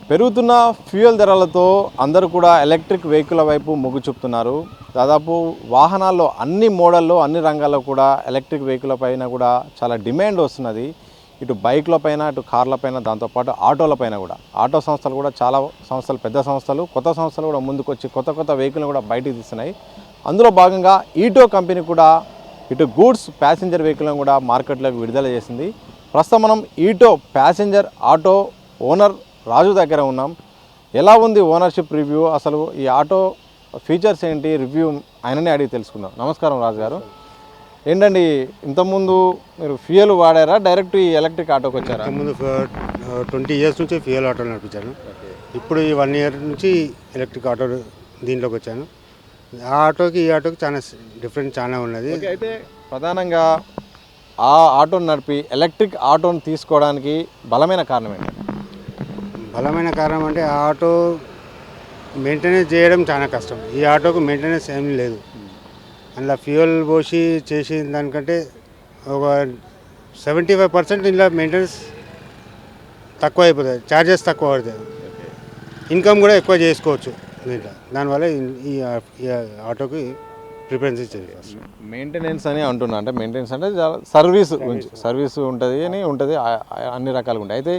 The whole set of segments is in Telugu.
పెరుగుతున్న ఫ్యూయల్ ధరలతో అందరూ కూడా ఎలక్ట్రిక్ వెహికల్ వైపు మొగ్గు చూపుతున్నారు. దాదాపు వాహనాల్లో అన్ని మోడల్లో అన్ని రంగాల్లో కూడా ఎలక్ట్రిక్ వెహికల్ పైన కూడా చాలా డిమాండ్ వస్తున్నది. ఇటు బైక్ల పైన, ఇటు కార్ల పైన, దాంతోపాటు ఆటోల పైన కూడా. ఆటో సంస్థలు కూడా చాలా సంస్థలు, పెద్ద సంస్థలు, కొత్త సంస్థలు కూడా ముందుకొచ్చి కొత్త వెహికల్ కూడా బయటికి తీస్తున్నాయి. అందులో భాగంగా ఈటో కంపెనీ కూడా ఇటు గూడ్స్ ప్యాసింజర్ వెహికల్ను కూడా మార్కెట్లోకి విడుదల చేసింది. ప్రస్తుతం మనం ఈటో ప్యాసింజర్ ఆటో ఓనర్ రాజు దగ్గర ఉన్నాం. ఎలా ఉంది ఓనర్షిప్ రివ్యూ, అసలు ఈ ఆటో ఫీచర్స్ ఏంటి, రివ్యూ ఆయననే అడిగి తెలుసుకుందాం. నమస్కారం రాజు గారు. ఏంటండి, ఇంతకుముందు మీరు ఫ్యూయల్ వాడారా, డైరెక్ట్ ఈ ఎలక్ట్రిక్ ఆటోకి వచ్చారా? ముందు 20 ఇయర్స్ నుంచి ఫ్యూయల్ ఆటో నడిపించాను. ఇప్పుడు ఈ 1 ఇయర్ నుంచి ఎలక్ట్రిక్ ఆటో దీంట్లోకి వచ్చాను. ఆ ఆటోకి ఈ ఆటోకి చాలా డిఫరెంట్ చాలా ఉన్నది. అయితే ప్రధానంగా ఆ ఆటోని నడిపి ఎలక్ట్రిక్ ఆటోని తీసుకోవడానికి బలమైన కారణం ఏంటి? బలమైన కారణం అంటే ఆ ఆటో మెయింటెనెన్స్ చేయడం చాలా కష్టం. ఈ ఆటోకు మెయింటెనెన్స్ ఏమీ లేదు. అందులో ఫ్యూయల్ పోసి చేసిన దానికంటే ఒక 75% ఇలా మెయింటెనెన్స్ తక్కువ అయిపోతుంది, ఛార్జెస్ తక్కువ పడుతుంది, ఇన్కమ్ కూడా ఎక్కువ చేసుకోవచ్చు దీంట్లో. దానివల్ల ఈ ఆటోకి ప్రిఫరెన్స్ ఇచ్చేది. ఫస్ట్ మెయింటెనెన్స్ అని అంటున్నా, అంటే మెయింటెనెన్స్ అంటే సర్వీస్ గురించి, సర్వీస్ ఉంటుంది అని ఉంటుంది, అన్ని రకాలుగా ఉంటాయి. అయితే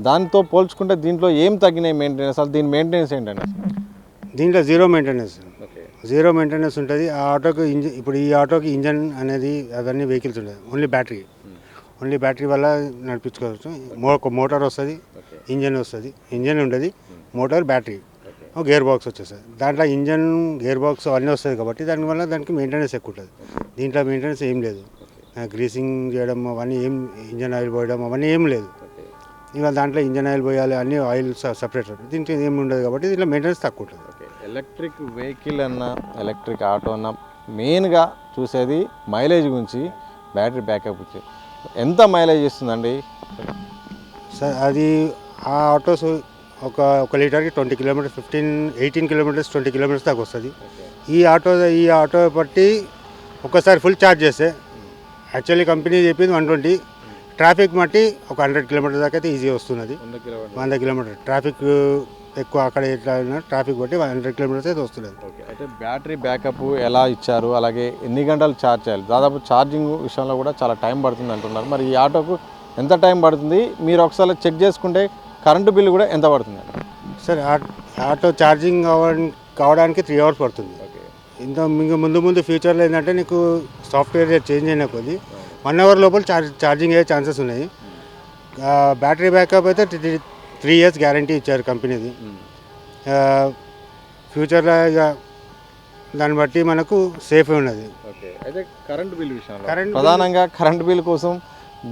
దాంతో పోల్చుకుంటే దీంట్లో ఏం తగ్గినాయి మెయింటెనెన్స్? అసలు దీని మెయింటెనెన్స్ ఏంటంటే దీంట్లో జీరో మెయింటెనెన్స్ ఉంటుంది. ఆ ఆటోకి ఇప్పుడు ఈ ఆటోకి ఇంజన్ అనేది అవన్నీ వెహికల్స్ ఉంటుంది, ఓన్లీ బ్యాటరీ వల్ల నడిపించుకోవచ్చు. ఒక మోటార్ వస్తుంది, ఇంజన్ వస్తుంది, ఇంజన్ ఉంటుంది, మోటార్, బ్యాటరీ, గేర్ బాక్స్ వచ్చేస్తుంది. దాంట్లో ఇంజన్, గేర్ బాక్స్ అన్నీ వస్తుంది కాబట్టి దానివల్ల దానికి మెయింటెనెన్స్ ఎక్కువ ఉంటుంది. దీంట్లో మెయింటెనెన్స్ ఏం లేదు. గ్రీసింగ్ చేయడం అవన్నీ ఏం, ఇంజన్ ఆయిల్ పోయడం అవన్నీ ఏం లేదు. ఇక దాంట్లో ఇంజన్ ఆయిల్ పోయాలి, అన్ని ఆయిల్ సపరేట్. దీంట్లో ఏమి ఉండదు కాబట్టి దీంట్లో మెయింటెనెన్స్ తక్కువ ఉంటుంది. ఎలక్ట్రిక్ వెహికల్ అన్న, ఎలక్ట్రిక్ ఆటో అన్న మెయిన్గా చూసేది మైలేజ్ గురించి, బ్యాటరీ బ్యాకప్ గురించి. ఎంత మైలేజ్ ఇస్తుందండి సార్? అది ఆ ఆటోస్ ఒక లీటర్కి 20 కిలోమీటర్స్, 18 కిలోమీటర్స్, 20 కిలోమీటర్స్ దాకా వస్తుంది. ఈ ఆటో బట్టి ఒకసారి ఫుల్ ఛార్జ్ చేస్తే, యాక్చువల్లీ కంపెనీ చెప్పింది 120, ట్రాఫిక్ బట్టి ఒక 100 కిలోమీటర్స్ దాకా అయితే ఈజీ వస్తున్నది. 100 కిలోమీటర్ ట్రాఫిక్ ఎక్కువ, అక్కడ ఎట్లా ట్రాఫిక్ బట్టి 100 కిలోమీటర్స్ అయితే వస్తున్నది. అయితే బ్యాటరీ బ్యాకప్ ఎలా ఇచ్చారు, అలాగే ఎన్ని గంటలు ఛార్జ్ చేయాలి? దాదాపు ఛార్జింగ్ విషయంలో కూడా చాలా టైం పడుతుంది అంటున్నారు. మరి ఈ ఆటోకు ఎంత టైం పడుతుంది? మీరు ఒకసారి చెక్ చేసుకుంటే కరెంటు బిల్లు కూడా ఎంత పడుతుంది? సార్ ఆటో ఛార్జింగ్ కావడానికి 3 అవర్స్ పడుతుంది. ఇంకా ముందు ఫ్యూచర్లో ఏంటంటే నీకు సాఫ్ట్వేర్ చేంజ్ అయిన కొద్ది 1 అవర్ లోపల ఛార్జింగ్ అయ్యే ఛాన్సెస్ ఉన్నాయి. బ్యాటరీ బ్యాకప్ అయితే 3 ఇయర్స్ గ్యారంటీ ఇచ్చారు కంపెనీది. ఫ్యూచర్లో ఇక దాన్ని బట్టి మనకు సేఫ్ ఉన్నది. అయితే కరెంటు బిల్ విషయంలో ప్రధానంగా కరెంటు బిల్ కోసం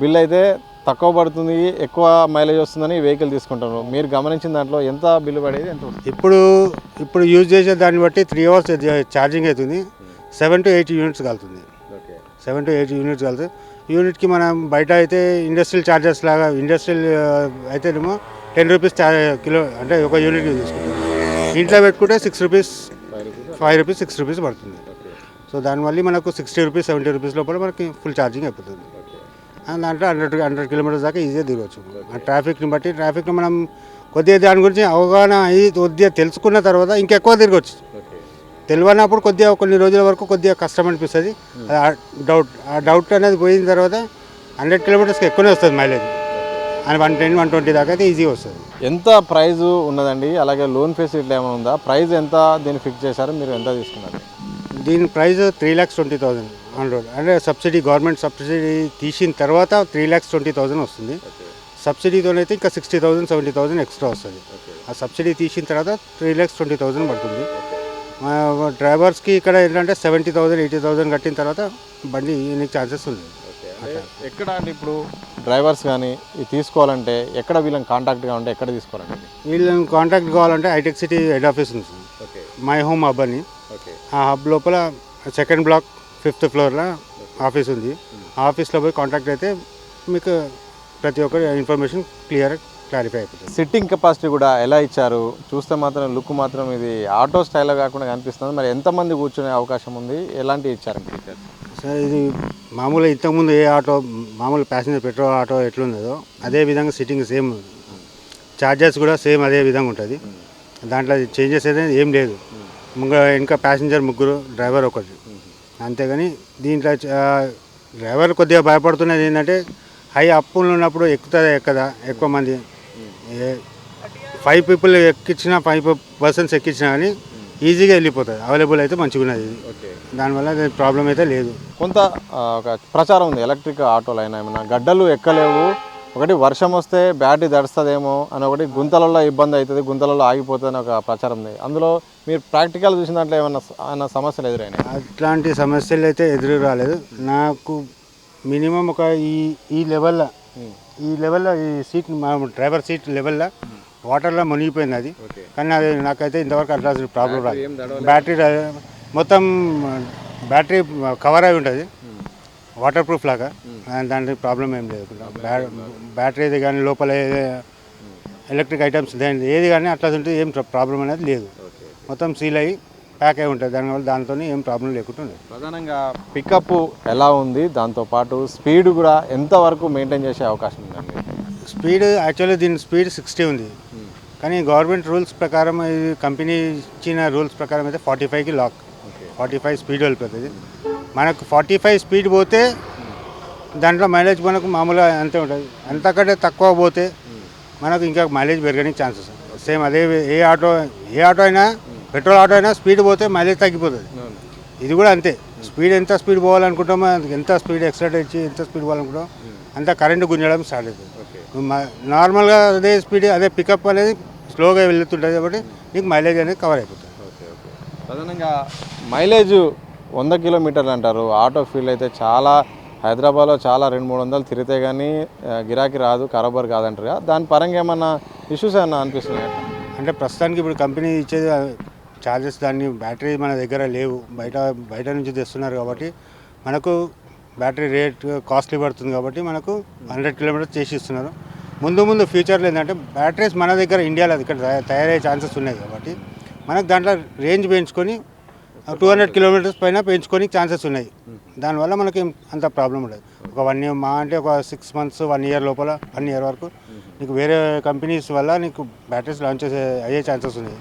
బిల్ అయితే తక్కువ పడుతుంది, ఎక్కువ మైలేజ్ వస్తుందని వెహికల్ తీసుకుంటారు. మీరు గమనించిన దాంట్లో ఎంత బిల్లు పడేది, ఎంత వస్తుంది? ఇప్పుడు యూజ్ చేసే దాన్ని బట్టి 3 అవర్స్ ఛార్జింగ్ అవుతుంది. 7 to 8 యూనిట్స్ కలుతుంది. 7 to 8 యూనిట్స్ కలుతుంది. యూనిట్కి మనం బయట అయితే ఇండస్ట్రియల్ ఛార్జెస్ లాగా, ఇండస్ట్రియల్ అయితేనేమో 10 రూపీస్ కిలో, అంటే ఒక యూనిట్ తీసుకుంటాం. ఇంట్లో పెట్టుకుంటే 6 రూపీస్, 5 రూపీస్, 6 రూపీస్ పడుతుంది. సో దానివల్ల మనకు 60 రూపీస్, 70 రూపీస్ లోపల మనకి ఫుల్ ఛార్జింగ్ అయిపోతుంది. దాంట్లో 100 కిలోమీటర్స్ దాకా ఈజీగా తిరగచ్చు. ఆ ట్రాఫిక్ని మనం కొద్దిగా దాని గురించి అవగాహన అయ్యి కొద్దిగా తెలుసుకున్న తర్వాత ఇంకెక్కువ తిరగచ్చు. తెలియనప్పుడు కొద్దిగా కొన్ని రోజుల వరకు కొద్దిగా కష్టం అనిపిస్తుంది. ఆ డౌట్ అనేది పోయిన తర్వాత 100 కిలోమీటర్స్కి ఎక్కువనే వస్తుంది మైలేజ్. అని 110, 120 దాకా అయితే ఈజీ వస్తుంది. ఎంత ప్రైజు ఉన్నదండి? అలాగే లోన్ ఫెసిలిటీ ఏమైనా ఉందా? ప్రైస్ ఎంత దీన్ని ఫిక్స్ చేశారు, మీరు ఎంత తీసుకున్నారు? దీని ప్రైస్ 3,20,000 ఆన్ రోడ్. అంటే గవర్నమెంట్ సబ్సిడీ తీసిన తర్వాత 3,20,000 వస్తుంది. సబ్సిడీతోనైతే ఇంకా 60,000, 70,000 ఎక్స్ట్రా వస్తుంది. ఆ సబ్సిడీ తీసిన తర్వాత 3,20,000 పడుతుంది. డ్రైవర్స్కి ఇక్కడ ఏంటంటే 70,000, 80,000 కట్టిన తర్వాత బండి నీకు ఛాన్సెస్ ఉంది. ఎక్కడ అంటే ఇప్పుడు డ్రైవర్స్ కానీ ఇది తీసుకోవాలంటే ఎక్కడ వీళ్ళని కాంటాక్ట్ కావాలంటే ఎక్కడ తీసుకోవాలంటే? వీళ్ళని కాంటాక్ట్ కావాలంటే హైటెక్ సిటీ హెడ్ ఆఫీస్ ఉంది, మై హోమ్ హబ్ అని. ఆ హబ్ లోపల 2nd బ్లాక్ 5th ఫ్లోర్లో ఆఫీస్ ఉంది. ఆ ఆఫీస్లో పోయి కాంటాక్ట్ అయితే మీకు ప్రతి ఒక్కరి ఇన్ఫర్మేషన్ క్లారిఫై అయిపోతుంది. సిట్టింగ్ కెపాసిటీ కూడా ఎలా ఇచ్చారు? చూస్తే మాత్రం లుక్ మాత్రం ఇది ఆటో స్టైల్లో కాకుండా కనిపిస్తుంది. మరి ఎంతమంది కూర్చునే అవకాశం ఉంది, ఎలాంటివి ఇచ్చారు? సార్ ఇది మామూలుగా ఇంతకుముందు ఏ ఆటో మామూలు ప్యాసింజర్ పెట్రోల్ ఆటో ఎట్లుందో అదే విధంగా సిట్టింగ్ సేమ్ ఛార్జెస్ కూడా సేమ్ అదే విధంగా ఉంటుంది. దాంట్లో చేంజెస్ అయితే ఏం లేదు. ఇంకా ప్యాసింజర్ ముగ్గురు, డ్రైవర్ ఒకటి, అంతేగాని దీంట్లో డ్రైవర్ కొద్దిగా భయపడుతున్నది ఏంటంటే హై అప్పులు ఉన్నప్పుడు ఎక్కుతుందా ఎక్కదా, ఎక్కువ మంది 5 పీపుల్ ఎక్కించినా 5 పర్సన్స్ ఎక్కించినా కానీ ఈజీగా వెళ్ళిపోతుంది. అవైలబుల్ అయితే మంచిగా ఉన్నది. దానివల్ల ప్రాబ్లం అయితే లేదు. కొంత ఒక ప్రచారం ఉంది ఎలక్ట్రిక్ ఆటోలు అయినా ఏమైనా గడ్డలు ఎక్కలేవు, ఒకటి వర్షం వస్తే బ్యాటరీ దడుస్తుందేమో అని, ఒకటి గుంతలలో ఇబ్బంది అవుతుంది, గుంతలలో ఆగిపోతుంది అని ఒక ప్రచారం ఉంది. అందులో మీరు ప్రాక్టికల్ చూసిన దాంట్లో ఏమైనా సమస్యలు ఎదురైనాయి? అట్లాంటి సమస్యలు అయితే ఎదురు రాలేదు నాకు. మినిమం ఒక ఈ లెవెల్లో ఈ సీట్ డ్రైవర్ సీట్ లెవెల్లో వాటర్లో మునిగిపోయింది అది. కానీ అది నాకైతే ఇంతవరకు అట్లా ప్రాబ్లం రాదు. బ్యాటరీ మొత్తం బ్యాటరీ కవర్ అయి ఉంటుంది వాటర్ ప్రూఫ్ లాగా, దాంట్లో ప్రాబ్లం ఏం లేదు. బ్యాటరీది కానీ లోపల ఎలక్ట్రిక్ ఐటమ్స్ ఏది కానీ అట్లా ఉంటే ఏం ప్రాబ్లం అనేది లేదు. మొత్తం సీల్ అయ్యి ప్యాక్ అయి ఉంటుంది. దానివల్ల దాంతో ఏం ప్రాబ్లం లేకుండా ఉంది. ప్రధానంగా పికప్ ఎలా ఉంది, దాంతోపాటు స్పీడ్ కూడా ఎంతవరకు మెయింటైన్ చేసే అవకాశం ఉందండి? స్పీడ్ యాక్చువల్లీ దీని స్పీడ్ 60 ఉంది, కానీ గవర్నమెంట్ రూల్స్ ప్రకారం, కంపెనీ ఇచ్చిన రూల్స్ ప్రకారం అయితే 45కి లాక్, 45 స్పీడ్ వెళ్ళిపోతుంది. మనకు 45 స్పీడ్ పోతే దాంట్లో మైలేజ్ మనకు మామూలుగా అంతే ఉంటుంది. అంతకంటే తక్కువ పోతే మనకు ఇంకా మైలేజ్ పెరగడానికి ఛాన్సెస్. సేమ్ అదే ఏ ఆటో అయినా, పెట్రోల్ ఆటో అయినా స్పీడ్ పోతే మైలేజ్ తగ్గిపోతుంది. ఇది కూడా అంతే. స్పీడ్ ఎంత స్పీడ్ పోవాలనుకుంటామో, ఎంత స్పీడ్ ఎక్సలరేట్ ఇచ్చి ఎంత స్పీడ్ పోవాలనుకుంటామో అంత కరెంటు గుంజడం స్టార్ట్ అవుతుంది. నార్మల్గా అదే స్పీడ్, అదే పికప్ అనేది స్లోగా వెళ్తుంటుంది కాబట్టి నీకు మైలేజ్ అనేది కవర్ అయిపోతుంది. ప్రధానంగా మైలేజ్ 100 కిలోమీటర్లు అంటారు. ఆటో ఫీల్డ్ అయితే చాలా హైదరాబాద్లో చాలా 200-300 తిరిగితే కానీ గిరాకీ రాదు, కరాబర్ కాదంటారు కదా. దాని పరంగా ఏమన్నా ఇష్యూస్ ఏమన్నా అనిపిస్తున్నాయి? అంటే ప్రస్తుతానికి ఇప్పుడు కంపెనీ ఇచ్చేది ఛార్జెస్, దాన్ని బ్యాటరీ మన దగ్గర లేవు, బయట నుంచి తెస్తున్నారు కాబట్టి మనకు బ్యాటరీ రేట్ కాస్ట్లీ పడుతుంది కాబట్టి మనకు 100 కిలోమీటర్స్ చేసి ఇస్తున్నారు. ముందు ఫ్యూచర్లో ఏంటంటే బ్యాటరీస్ మన దగ్గర ఇండియాలో ఇక్కడ తయారయ్యే ఛాన్సెస్ ఉన్నాయి కాబట్టి మనకు దాంట్లో రేంజ్ పెంచుకొని 200 కిలోమీటర్స్ పైన పెంచుకొని ఛాన్సెస్ ఉన్నాయి. దానివల్ల మనకి అంత ప్రాబ్లం ఉండదు. ఒక 1 ఇయర్ అంటే ఒక 6 మంత్స్ 1 ఇయర్ లోపల 1 ఇయర్ వరకు నీకు వేరే కంపెనీస్ వల్ల నీకు బ్యాటరీస్ లాంచ్ అయ్యే ఛాన్సెస్ ఉన్నాయి.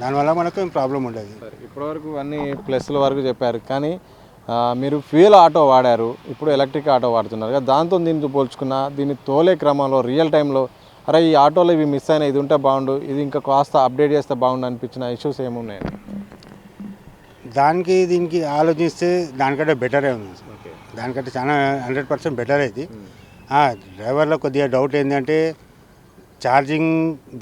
దానివల్ల మనకు ఏం ప్రాబ్లం ఉండదు. ఇప్పటివరకు అన్ని ప్లస్ల వరకు చెప్పారు, కానీ మీరు ఫ్యూయల్ ఆటో వాడారు, ఇప్పుడు ఎలక్ట్రిక్ ఆటో వాడుతున్నారు కదా. దాంతో దీన్ని పోల్చుకున్న దీన్ని తోలే క్రమంలో రియల్ టైంలో అరే ఈ ఆటోలో ఇవి మిస్ అయినా, ఇది ఉంటే బాగుండు, ఇది ఇంకా కాస్త అప్డేట్ చేస్తే బాగుండు అనిపించిన ఇష్యూస్ ఏమున్నాయండి? దీనికి ఆలోచిస్తే దానికంటే బెటరే ఉంది. దానికంటే చాలా 100% బెటర్ అయింది. డ్రైవర్లో కొద్దిగా డౌట్ ఏంటంటే ఛార్జింగ్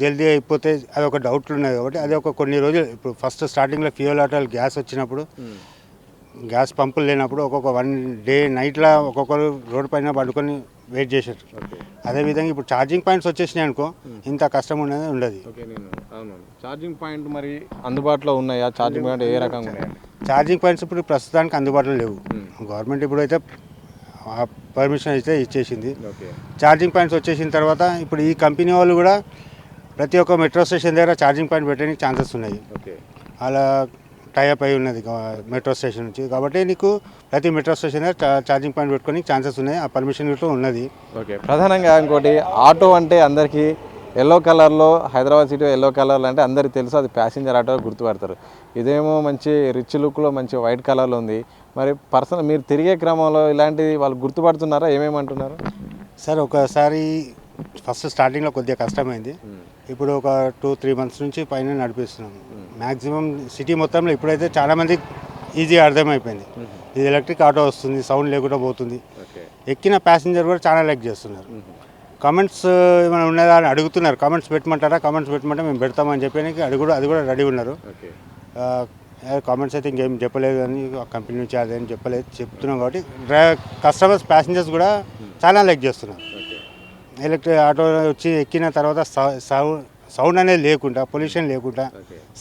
జల్దీ అయిపోతే అది ఒక డౌట్లు ఉన్నాయి కాబట్టి అది ఒక కొన్ని రోజులు, ఇప్పుడు ఫస్ట్ స్టార్టింగ్లో ఫ్యూయల్ ఆటోలు గ్యాస్ వచ్చినప్పుడు, గ్యాస్ పంపులు లేనప్పుడు ఒక్కొక్క 1 డే నైట్లో ఒక్కొక్కరు రోడ్డు పైన పడుకొని వెయిట్ చేశారు. అదేవిధంగా ఇప్పుడు ఛార్జింగ్ పాయింట్స్ వచ్చేసినాయి అనుకో, ఇంత కష్టం ఉండదు. ఛార్జింగ్ పాయింట్ మరి అందుబాటులో ఉన్నాయా? ఛార్జింగ్ పాయింట్ ఏ రకంగా ఉన్నాయా? ఛార్జింగ్ పాయింట్స్ ఇప్పుడు ప్రస్తుతానికి అందుబాటులో లేవు. గవర్నమెంట్ ఇప్పుడు అయితే పర్మిషన్ అయితే ఇచ్చేసింది. ఛార్జింగ్ పాయింట్స్ వచ్చేసిన తర్వాత ఇప్పుడు ఈ కంపెనీ వాళ్ళు కూడా ప్రతి ఒక్క మెట్రో స్టేషన్ దగ్గర ఛార్జింగ్ పాయింట్ పెట్టడానికి ఛాన్సెస్ ఉన్నాయి. అలా టైఅప్ అయి ఉన్నది మెట్రో స్టేషన్ నుంచి, కాబట్టి నీకు ప్రతి మెట్రో స్టేషన్ దగ్గర ఛార్జింగ్ పాయింట్ పెట్టుకొని ఛాన్సెస్ ఉన్నాయి. ఆ పర్మిషన్ కూడా ఉన్నది. ప్రధానంగా ఇంకోటి, ఆటో అంటే అందరికీ ఎల్లో కలర్లో, హైదరాబాద్ సిటీ ఎల్లో కలర్లో అంటే అందరికీ తెలుసు, అది ప్యాసింజర్ ఆటో గుర్తుపడతారు. ఇదేమో మంచి రిచ్ లుక్లో మంచి వైట్ కలర్లో ఉంది. మరి మీరు తిరిగే క్రమంలో ఇలాంటివి వాళ్ళు గుర్తుపడుతున్నారా? ఏమేమంటున్నారు? సార్ ఒకసారి ఫస్ట్ స్టార్టింగ్లో కొద్దిగా కష్టమైంది. ఇప్పుడు ఒక 2-3 మంత్స్ నుంచి పైన నడిపిస్తున్నాం. మ్యాక్సిమం సిటీ మొత్తంలో ఇప్పుడైతే చాలామంది ఈజీగా అర్థమైపోయింది, ఇది ఎలక్ట్రిక్ ఆటో వస్తుంది, సౌండ్ లేకుండా పోతుంది. ఎక్కిన ప్యాసింజర్ కూడా చాలా లైక్ చేస్తున్నారు. కామెంట్స్ ఏమైనా ఉన్నదా అని అడుగుతున్నారు. కామెంట్స్ పెట్టమంటారా? కామెంట్స్ పెట్టమంటే మేము పెడతామని చెప్పడానికి అది కూడా రెడీ ఉన్నారు. కామెంట్స్ అయితే ఇంకేం చెప్పలేదు అని కంపెనీ నుంచి అదేం చెప్తున్నాం కాబట్టి కస్టమర్స్ ప్యాసింజర్స్ కూడా చాలా లైక్ చేస్తున్నారు. ఎలక్ట్రిక్ ఆటో వచ్చి ఎక్కిన తర్వాత సౌండ్ అనేది లేకుండా, పొల్యూషన్ లేకుండా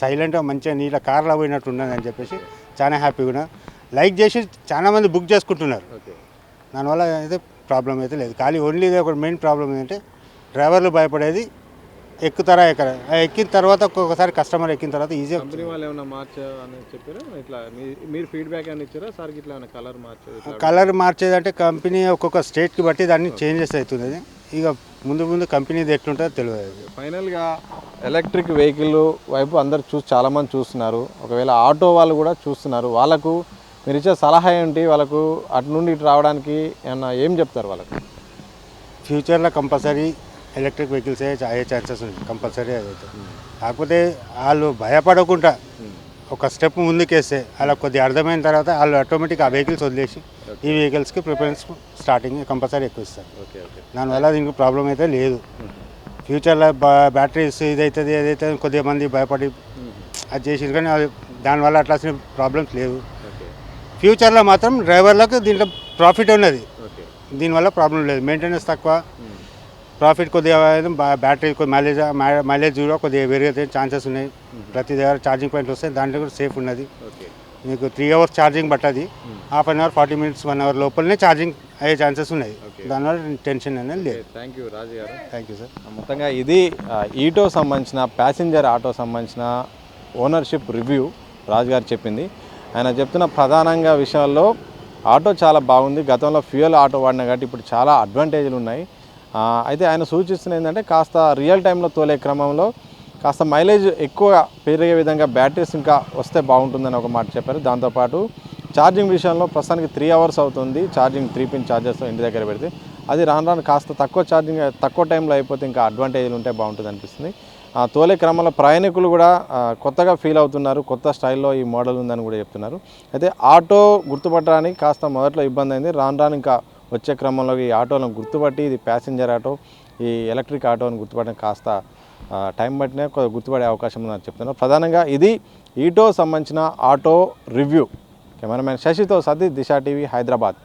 సైలెంట్గా మంచిగా నీళ్ళ కార్లో పోయినట్టు ఉన్నది అని చెప్పేసి చాలా హ్యాపీగా లైక్ చేసి చాలామంది బుక్ చేసుకుంటున్నారు. దానివల్ల అయితే ప్రాబ్లం అయితే లేదు. ఖాళీ ఓన్లీ ఒక మెయిన్ ప్రాబ్లం ఏంటంటే డ్రైవర్లు భయపడేది ఎక్కుతారా ఎక్కరా ఎక్కిన తర్వాత ఒక్కొక్కసారి కస్టమర్ ఎక్కిన తర్వాత ఈజీగా కంపెనీ వాళ్ళు ఏమైనా మార్చని చెప్పారా ఇట్లా మీరు ఫీడ్బ్యాక్ అని ఇచ్చారా సార్కి ఇట్లా ఏమైనా కలర్ మార్చేది కలర్ మార్చేదంటే కంపెనీ ఒక్కొక్క స్టేట్కి బట్టి దాన్ని చేంజెస్ అవుతుంది ఇక ముందు ముందు కంపెనీది ఎట్లుంటుందో తెలియదు. ఫైనల్గా ఎలక్ట్రిక్ వెహికల్ వైపు అందరు చాలామంది చూస్తున్నారు, ఒకవేళ ఆటో వాళ్ళు కూడా చూస్తున్నారు. వాళ్ళకు మీరు ఇచ్చే సలహా ఏంటి? వాళ్ళకు అటు నుండి ఇటు రావడానికి ఏమన్నా ఏం చెప్తారు వాళ్ళకు? ఫ్యూచర్లో కంపల్సరీ ఎలక్ట్రిక్ వెహికల్స్ అయ్యే ఛాన్సెస్ ఉంది కంపల్సరీ అదైతే. కాకపోతే వాళ్ళు భయపడకుండా ఒక స్టెప్ ముందుకేస్తే అలా కొద్దిగా అర్థమైన తర్వాత వాళ్ళు ఆటోమేటిక్ ఆ వెహికల్స్ వదిలేసి ఈ వెహికల్స్కి ప్రిఫరెన్స్ స్టార్టింగ్ కంపల్సరీ ఎక్కువ ఇస్తారు. దానివల్ల దీనికి ప్రాబ్లం అయితే లేదు. ఫ్యూచర్లో బ్యాటరీస్ ఇదైతుంది ఏదైతే కొద్దిగా మంది భయపడి అది చేసి కానీ అది దానివల్ల అట్లా ప్రాబ్లమ్స్ లేవు. ఫ్యూచర్లో మాత్రం డ్రైవర్లకు దీంట్లో ప్రాఫిట్ ఉన్నది, దీనివల్ల ప్రాబ్లం లేదు. మెయింటెనెన్స్ తక్కువ, ప్రాఫిట్ కొద్దిగా బ్యాటరీ మైలేజ్ కూడా కొద్దిగా పెరిగే ఛాన్సెస్ ఉన్నాయి. ప్రతి దగ్గర ఛార్జింగ్ పాయింట్ వస్తే దాంట్లో కూడా సేఫ్ ఉన్నది. మీకు 3 hours ఛార్జింగ్ పట్టది, half an hour 40 minutes 1 hour లోపలనే ఛార్జింగ్ అయ్యే ఛాన్సెస్ ఉన్నాయి. దానివల్ల టెన్షన్ అనేది లేదు. Thank you Raju garu. Thank you sir. మొత్తంగా ఇది ఈటో సంబంధించిన ప్యాసింజర్ ఆటో సంబంధించిన ఓనర్షిప్ రివ్యూ రాజు గారు చెప్పింది. ఆయన చెప్తున్న ప్రధానంగా విషయాల్లో ఆటో చాలా బాగుంది. గతంలో ఫ్యూయల్ ఆటో వాడినా కాబట్టి ఇప్పుడు చాలా అడ్వాంటేజ్లు ఉన్నాయి. అయితే ఆయన సూచిస్తున్న ఏంటంటే కాస్త రియల్ టైంలో తోలే క్రమంలో కాస్త మైలేజ్ ఎక్కువ పెరిగే విధంగా బ్యాటరీస్ ఇంకా వస్తే బాగుంటుందని ఒక మాట చెప్పారు. దాంతోపాటు ఛార్జింగ్ విషయంలో ప్రస్తుతానికి 3 hours అవుతుంది ఛార్జింగ్ 3 pin ఛార్జర్స్ ఇంటి దగ్గర పెడితే. అది రాను కాస్త తక్కువ ఛార్జింగ్ తక్కువ టైంలో అయిపోతే ఇంకా అడ్వాంటేజ్లు ఉంటే బాగుంటుంది అనిపిస్తుంది. తోలే క్రమంలో ప్రయాణికులు కూడా కొత్తగా ఫీల్ అవుతున్నారు, కొత్త స్టైల్లో ఈ మోడల్ ఉందని కూడా చెప్తున్నారు. అయితే ఆటో గుర్తుపట్టడానికి కాస్త మొదట్లో ఇబ్బంది అయింది. రాను ఇంకా వచ్చే క్రమంలో ఈ ఆటోలను గుర్తుపట్టి ఇది ప్యాసింజర్ ఆటో, ఈ ఎలక్ట్రిక్ ఆటోని గుర్తుపట్టడానికి కాస్త టైం పట్టినే గుర్తుపడే అవకాశం ఉందని చెప్తున్నారు. ప్రధానంగా ఇది ఈటో సంబంధించిన ఆటో రివ్యూ. కెమెరామెన్ శశితో సతీష్, దిశ టీవీ, హైదరాబాద్.